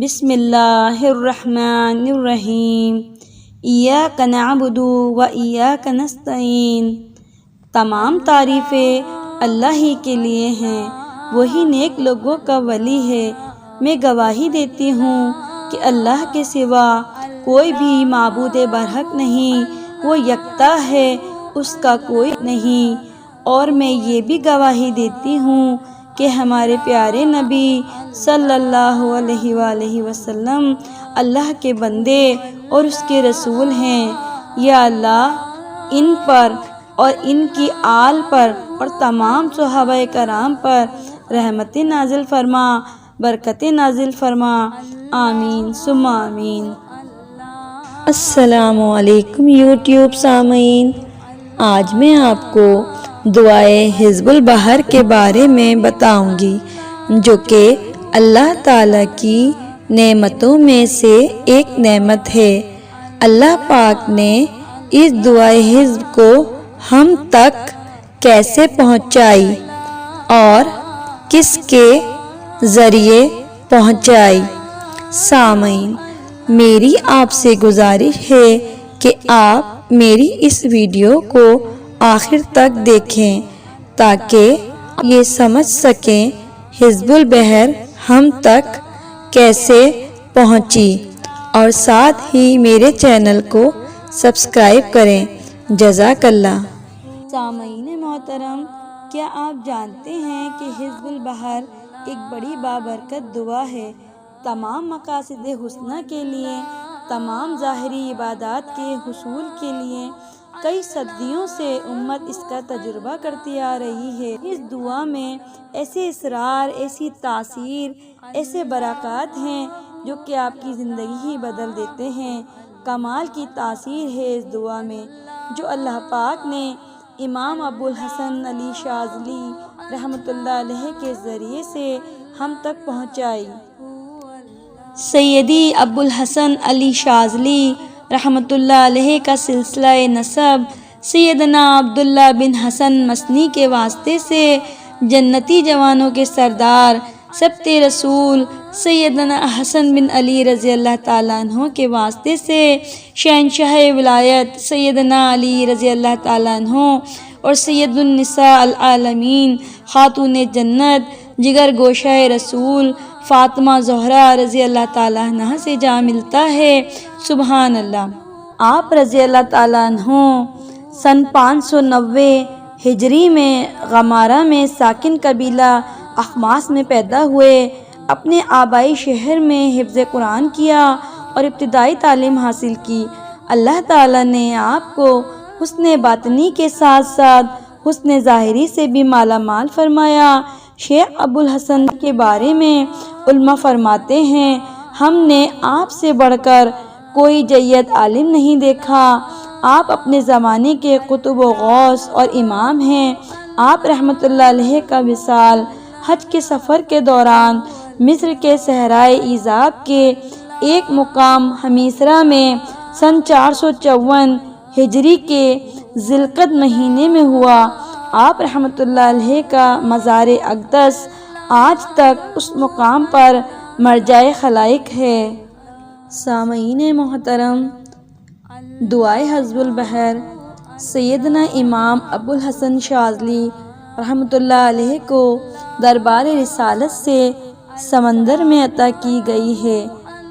بسم اللہ الرحمن الرحیم ایاک نعبد و ایاک نستعین۔ تمام تعریفیں اللہ ہی کے لیے ہیں، وہی نیک لوگوں کا ولی ہے۔ میں گواہی دیتی ہوں کہ اللہ کے سوا کوئی بھی معبود برحق نہیں، وہ یکتا ہے، اس کا کوئی نہیں۔ اور میں یہ بھی گواہی دیتی ہوں کہ ہمارے پیارے نبی صلی اللہ علیہ وآلہ وسلم اللہ کے بندے اور اس کے رسول ہیں۔ یا اللہ ان پر اور ان کی آل پر اور تمام صحابہ کرام پر رحمت نازل فرما، برکت نازل فرما، آمین ثم آمین۔ السلام علیکم یوٹیوب سامعین، آج میں آپ کو دعائے حزب البحر کے بارے میں بتاؤں گی، جو کہ اللہ تعالیٰ کی نعمتوں میں سے ایک نعمت ہے۔ اللہ پاک نے اس دعائے حزب کو ہم تک کیسے پہنچائی اور کس کے ذریعے پہنچائی؟ سامعین، میری آپ سے گزارش ہے کہ آپ میری اس ویڈیو کو آخر تک دیکھیں تاکہ یہ سمجھ سکیں حزب البحر ہم تک کیسے پہنچی، اور ساتھ ہی میرے چینل کو سبسکرائب کریں۔ جزاک اللہ۔ سامعین محترم، کیا آپ جانتے ہیں کہ حزب البحر ایک بڑی بابرکت دعا ہے؟ تمام مقاصد حسنہ کے لیے، تمام ظاہری عبادات کے حصول کے لیے کئی صدیوں سے امت اس کا تجربہ کرتی آ رہی ہے۔ اس دعا میں ایسے اسرار، ایسی تاثیر، ایسے برکات ہیں جو کہ آپ کی زندگی ہی بدل دیتے ہیں۔ کمال کی تاثیر ہے اس دعا میں، جو اللہ پاک نے امام ابو الحسن علی شاذلی رحمۃ اللہ علیہ کے ذریعے سے ہم تک پہنچائی۔ سیدی ابو الحسن علی شاذلی رحمۃ اللہ علیہ کا سلسلہ نسب سیدنا عبداللہ بن حسن مسنی کے واسطے سے جنتی جوانوں کے سردار سبت رسول سیدنا حسن بن علی رضی اللہ تعالیٰ عنہ کے واسطے سے شہنشاہ ولایت سیدنا علی رضی اللہ تعالیٰ عنہ اور سید النساء العالمین خاتون جنت جگر گوشہ رسول فاطمہ زہرا رضی اللہ تعالیٰ عنہ سے جا ملتا ہے۔ سبحان اللہ۔ آپ رضی اللہ تعالیٰ عنہ سن 590 ہجری میں غمارہ میں ساکن قبیلہ اخماس میں پیدا ہوئے۔ اپنے آبائی شہر میں حفظ قرآن کیا اور ابتدائی تعلیم حاصل کی۔ اللہ تعالیٰ نے آپ کو حسن باطنی کے ساتھ ساتھ حسن ظاہری سے بھی مالا مال فرمایا۔ شیخ ابو الحسن کے بارے میں علماء فرماتے ہیں، ہم نے آپ سے بڑھ کر کوئی جید عالم نہیں دیکھا۔ آپ اپنے زمانے کے قطب و غوث اور امام ہیں۔ آپ رحمۃ اللہ علیہ کا وصال حج کے سفر کے دوران مصر کے صحرائے ایزاب کے ایک مقام ہمیسرا میں سن 454 ہجری کے ذی القعدہ مہینے میں ہوا۔ آپ رحمۃ اللہ علیہ کا مزار اقدس آج تک اس مقام پر مرجع خلائق ہے۔ سامعین محترم، دعائے حزب البحر سیدنا امام ابو الحسن شاذلی رحمۃ اللہ علیہ کو دربار رسالت سے سمندر میں عطا کی گئی ہے۔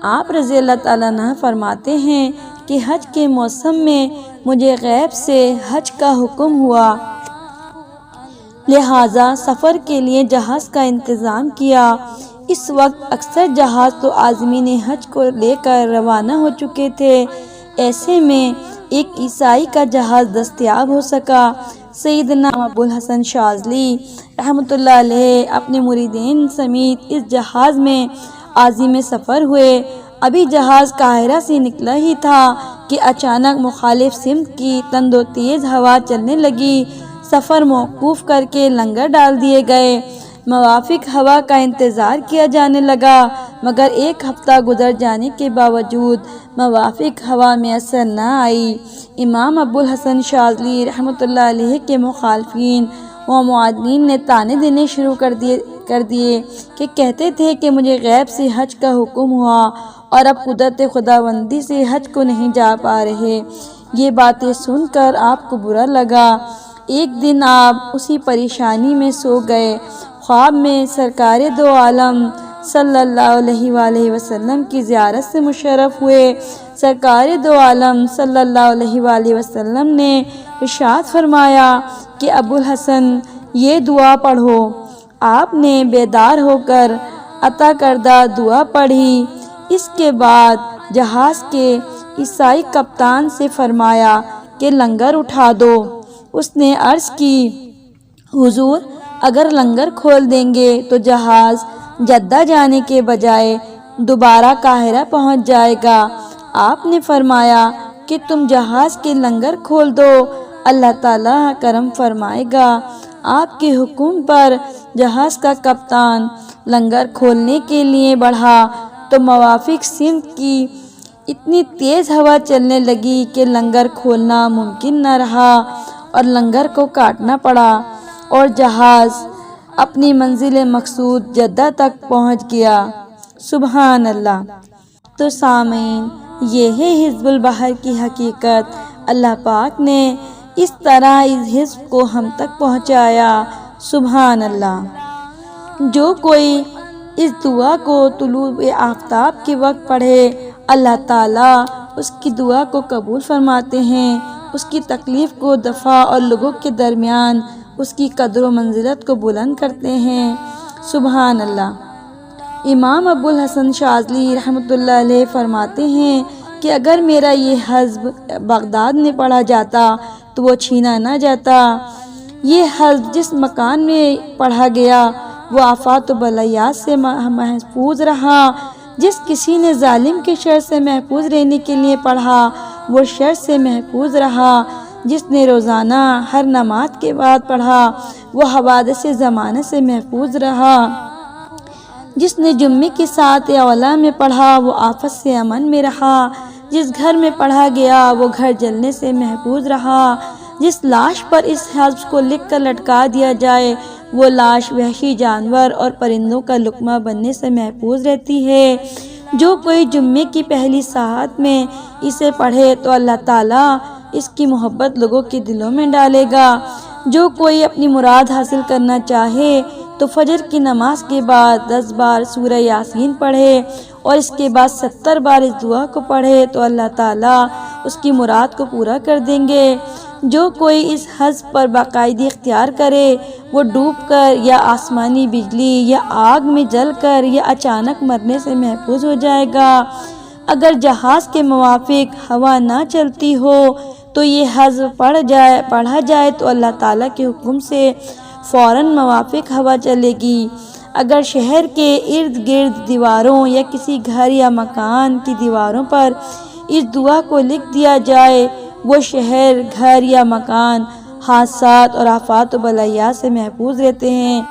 آپ رضی اللہ تعالیٰ عنہ فرماتے ہیں کہ حج کے موسم میں مجھے غیب سے حج کا حکم ہوا، لہٰذا سفر کے لیے جہاز کا انتظام کیا۔ اس وقت اکثر جہاز تو عازمین حج کو لے کر روانہ ہو چکے تھے، ایسے میں ایک عیسائی کا جہاز دستیاب ہو سکا۔ سیدنا ابو الحسن شاذلی رحمۃ اللہ علیہ اپنے مریدین سمیت اس جہاز میں عازم سفر ہوئے۔ ابھی جہاز قاہرہ سے نکلا ہی تھا کہ اچانک مخالف سمت کی تند و تیز ہوا چلنے لگی۔ سفر موقوف کر کے لنگر ڈال دیے گئے۔ موافق ہوا کا انتظار کیا جانے لگا، مگر ایک ہفتہ گزر جانے کے باوجود موافق ہوا میسر نہ آئی۔ امام ابو الحسن شاذلی رحمۃ اللہ علیہ کے مخالفین و معاندین نے طعنے دینے شروع کر دیے کہ کہتے تھے کہ مجھے غیب سے حج کا حکم ہوا اور اب قدرت خداوندی سے حج کو نہیں جا پا رہے۔ یہ باتیں سن کر آپ کو برا لگا۔ ایک دن آپ اسی پریشانی میں سو گئے۔ خواب میں سرکار دو عالم صلی اللہ علیہ وآلہ وسلم کی زیارت سے مشرف ہوئے۔ سرکار دو عالم صلی اللہ علیہ وآلہ وسلم نے ارشاد فرمایا کہ ابو الحسن یہ دعا پڑھو۔ آپ نے بیدار ہو کر عطا کردہ دعا پڑھی۔ اس کے بعد جہاز کے عیسائی کپتان سے فرمایا کہ لنگر اٹھا دو۔ اس نے عرض کی حضور اگر لنگر کھول دیں گے تو جہاز جدہ جانے کے بجائے دوبارہ قاہرہ پہنچ جائے گا۔ آپ نے فرمایا کہ تم جہاز کے لنگر کھول دو، اللہ تعالیٰ کرم فرمائے گا۔ آپ کے حکم پر جہاز کا کپتان لنگر کھولنے کے لیے بڑھا تو موافق سمت کی اتنی تیز ہوا چلنے لگی کہ لنگر کھولنا ممکن نہ رہا اور لنگر کو کاٹنا پڑا اور جہاز اپنی منزل مقصود جدہ تک پہنچ گیا۔ سبحان اللہ۔ تو سامعین، یہ ہے حزب البحر کی حقیقت۔ اللہ پاک نے اس طرح اس حزب کو ہم تک پہنچایا۔ سبحان اللہ۔ جو کوئی اس دعا کو طلوع آفتاب کے وقت پڑھے، اللہ تعالیٰ اس کی دعا کو قبول فرماتے ہیں، اس کی تکلیف کو دفع اور لوگوں کے درمیان اس کی قدر و منزلت کو بلند کرتے ہیں۔ سبحان اللہ۔ امام ابو الحسن شاذلی رحمۃ اللہ علیہ فرماتے ہیں کہ اگر میرا یہ حزب بغداد میں پڑھا جاتا تو وہ چھینا نہ جاتا۔ یہ حزب جس مکان میں پڑھا گیا وہ آفات و بلیات سے محفوظ رہا۔ جس کسی نے ظالم کے شر سے محفوظ رہنے کے لیے پڑھا وہ شر سے محفوظ رہا۔ جس نے روزانہ ہر نماز کے بعد پڑھا وہ حوادث زمانہ سے محفوظ رہا۔ جس نے جمعے کی ساعت اولا میں پڑھا وہ آفت سے امن میں رہا۔ جس گھر میں پڑھا گیا وہ گھر جلنے سے محفوظ رہا۔ جس لاش پر اس حزب کو لکھ کر لٹکا دیا جائے وہ لاش وحشی جانور اور پرندوں کا لقمہ بننے سے محفوظ رہتی ہے۔ جو کوئی جمعے کی پہلی ساعت میں اسے پڑھے تو اللہ تعالیٰ اس کی محبت لوگوں کے دلوں میں ڈالے گا۔ جو کوئی اپنی مراد حاصل کرنا چاہے تو فجر کی نماز کے بعد 10 بار سورہ یاسین پڑھے اور اس کے بعد 70 بار اس دعا کو پڑھے تو اللہ تعالیٰ اس کی مراد کو پورا کر دیں گے۔ جو کوئی اس حزب پر باقاعدگی اختیار کرے وہ ڈوب کر یا آسمانی بجلی یا آگ میں جل کر یا اچانک مرنے سے محفوظ ہو جائے گا۔ اگر جہاز کے موافق ہوا نہ چلتی ہو تو یہ حزب پڑھا جائے تو اللہ تعالیٰ کے حکم سے فوراً موافق ہوا چلے گی۔ اگر شہر کے ارد گرد دیواروں یا کسی گھر یا مکان کی دیواروں پر اس دعا کو لکھ دیا جائے وہ شہر، گھر یا مکان حادثات اور آفات و بلیات سے محفوظ رہتے ہیں۔